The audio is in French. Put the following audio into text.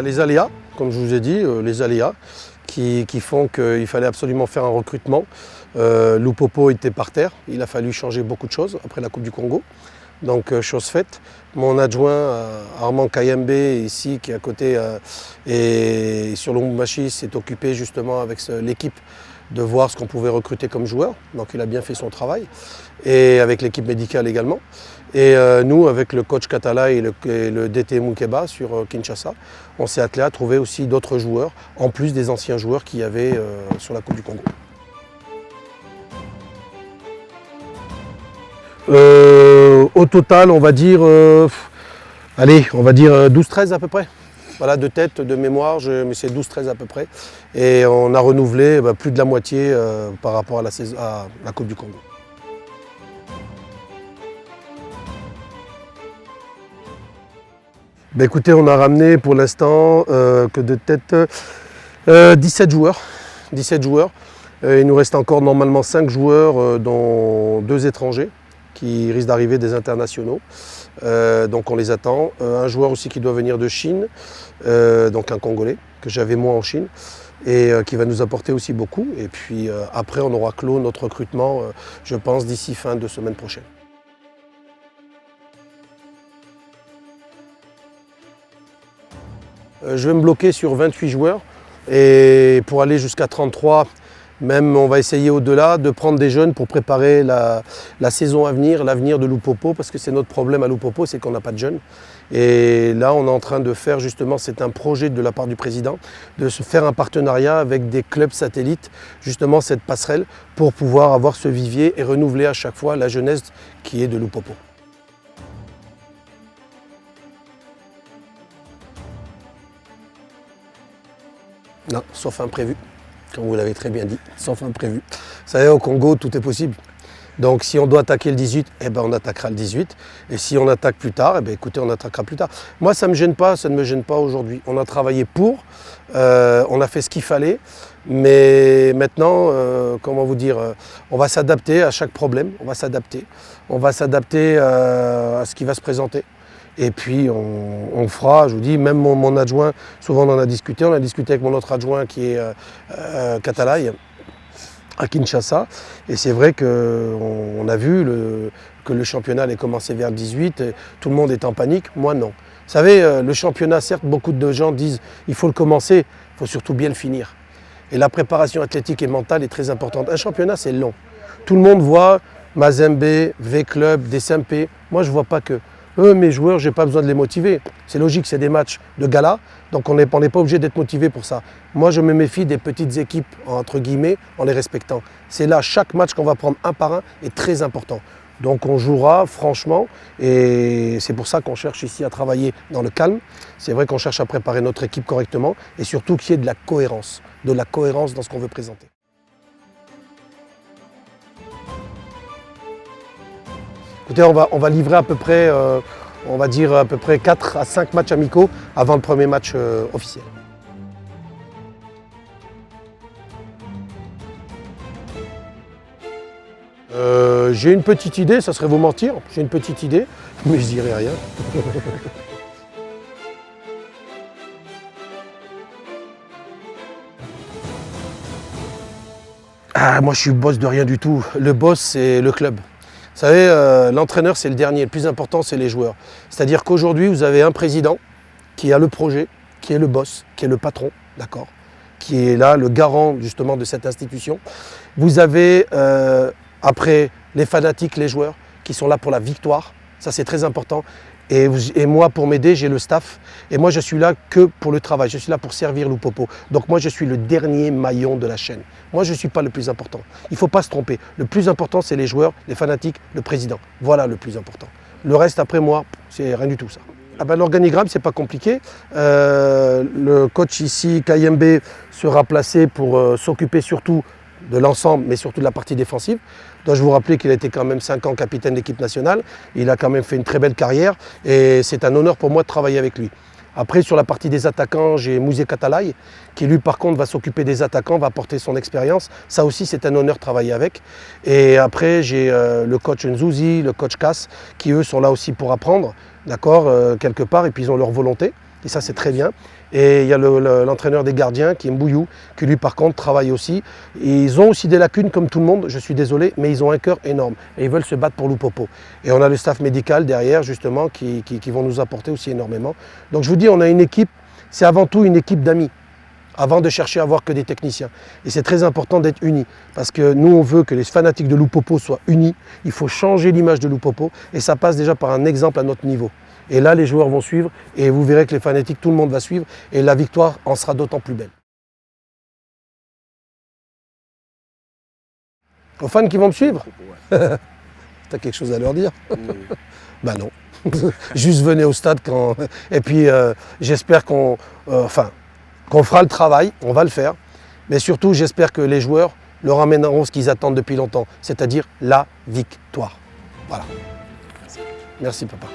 Les aléas, comme je vous ai dit, les aléas qui font qu'il fallait absolument faire un recrutement. Lupopo était par terre, il a fallu changer beaucoup de choses après la Coupe du Congo. Donc chose faite, mon adjoint Armand Kayembe ici qui est à côté et sur Lubumbashi s'est occupé justement avec l'équipe de voir ce qu'on pouvait recruter comme joueur. Donc il a bien fait son travail et avec l'équipe médicale également. Et nous avec le coach Katala et le DT Mukeba sur Kinshasa, on s'est attelé à trouver aussi d'autres joueurs en plus des anciens joueurs qu'il y avait sur la Coupe du Congo. Au total, on va dire, allez, on va dire 12-13 à peu près. Voilà, de tête, de mémoire, mais c'est 12-13 à peu près. Et on a renouvelé plus de la moitié par rapport à la Coupe du Congo. Écoutez, on a ramené pour l'instant que de tête 17 joueurs. 17 joueurs. Il nous reste encore normalement 5 joueurs, dont 2 étrangers qui risquent d'arriver des internationaux. Donc on les attend. Un joueur aussi qui doit venir de Chine, donc un Congolais que j'avais moi en Chine et qui va nous apporter aussi beaucoup. Et puis après on aura clos notre recrutement, je pense, d'ici fin de semaine prochaine. Je vais me bloquer sur 28 joueurs et pour aller jusqu'à 33, même on va essayer au-delà de prendre des jeunes pour préparer la saison à venir, l'avenir de Lupopo, parce que c'est notre problème à Lupopo, c'est qu'on n'a pas de jeunes. Et là on est en train de faire justement, c'est un projet de la part du président, de se faire un partenariat avec des clubs satellites, justement cette passerelle, pour pouvoir avoir ce vivier et renouveler à chaque fois la jeunesse qui est de Lupopo. Non, sauf imprévu, comme vous l'avez très bien dit, sauf imprévu. Vous savez, au Congo, tout est possible. Donc si on doit attaquer le 18, on attaquera le 18. Et si on attaque plus tard, écoutez, on attaquera plus tard. Moi, ça ne me gêne pas, ça ne me gêne pas aujourd'hui. On a travaillé pour, on a fait ce qu'il fallait. Mais maintenant, comment vous dire, on va s'adapter à chaque problème, on va s'adapter. On va s'adapter à ce qui va se présenter. Et puis on fera, je vous dis, même mon adjoint, souvent on en a discuté avec mon autre adjoint qui est Katalaï à Kinshasa. Et c'est vrai qu'on a vu que le championnat allait commencer vers le 18, et tout le monde est en panique, moi non. Vous savez, le championnat, certes, beaucoup de gens disent il faut le commencer, il faut surtout bien le finir. Et la préparation athlétique et mentale est très importante. Un championnat, c'est long. Tout le monde voit Mazembe, V-Club, DSMP. Moi, je ne vois pas que. Mes joueurs, je n'ai pas besoin de les motiver. C'est logique, c'est des matchs de gala, donc on n'est pas obligé d'être motivé pour ça. Moi, je me méfie des petites équipes, entre guillemets, en les respectant. C'est là, chaque match qu'on va prendre un par un est très important. Donc on jouera franchement, et c'est pour ça qu'on cherche ici à travailler dans le calme. C'est vrai qu'on cherche à préparer notre équipe correctement, et surtout qu'il y ait de la cohérence dans ce qu'on veut présenter. Écoutez, on va livrer à peu près, on va dire à peu près 4 à 5 matchs amicaux avant le premier match officiel. J'ai une petite idée, ça serait vous mentir, j'ai une petite idée, mais je dirai rien. Moi je suis boss de rien du tout, le boss c'est le club. Vous savez, l'entraîneur, c'est le dernier. Le plus important, c'est les joueurs. C'est-à-dire qu'aujourd'hui, vous avez un président qui a le projet, qui est le boss, qui est le patron, d'accord, qui est là, le garant justement de cette institution. Vous avez après les fanatiques, les joueurs, qui sont là pour la victoire. Ça, c'est très important. Et moi, pour m'aider, j'ai le staff. Et moi, je suis là que pour le travail. Je suis là pour servir Lupopo. Donc moi, je suis le dernier maillon de la chaîne. Moi, je ne suis pas le plus important. Il ne faut pas se tromper. Le plus important, c'est les joueurs, les fanatiques, le président. Voilà le plus important. Le reste, après moi, c'est rien du tout ça. L'organigramme, c'est pas compliqué. Le coach ici, Kayembe, sera placé pour s'occuper surtout de l'ensemble, mais surtout de la partie défensive. Dois-je vous rappeler qu'il a été quand même 5 ans capitaine d'équipe nationale. Il a quand même fait une très belle carrière et c'est un honneur pour moi de travailler avec lui. Après, sur la partie des attaquants, j'ai Mouzé Katalaï, qui lui, par contre, va s'occuper des attaquants, va apporter son expérience. Ça aussi, c'est un honneur de travailler avec. Et après, j'ai le coach Nzouzi, le coach Kass, qui eux sont là aussi pour apprendre, d'accord, quelque part, et puis ils ont leur volonté. et ça c'est très bien. Et il y a l'entraîneur des gardiens qui est Mbouyou, qui lui par contre travaille aussi. Et ils ont aussi des lacunes comme tout le monde, je suis désolé, mais ils ont un cœur énorme et ils veulent se battre pour Loupopo. Et on a le staff médical derrière justement qui vont nous apporter aussi énormément. Donc je vous dis, on a une équipe, c'est avant tout une équipe d'amis, avant de chercher à avoir que des techniciens. Et c'est très important d'être unis, parce que nous on veut que les fanatiques de Loupopo soient unis, il faut changer l'image de Loupopo, et ça passe déjà par un exemple à notre niveau. Et là les joueurs vont suivre, et vous verrez que les fanatiques, tout le monde va suivre, et la victoire en sera d'autant plus belle. Aux fans qui vont me suivre, t'as quelque chose à leur dire? Ben non, juste venez au stade quand... Et puis j'espère qu'on fera le travail, on va le faire, mais surtout j'espère que les joueurs leur amèneront ce qu'ils attendent depuis longtemps, c'est-à-dire la victoire. Voilà. Merci papa.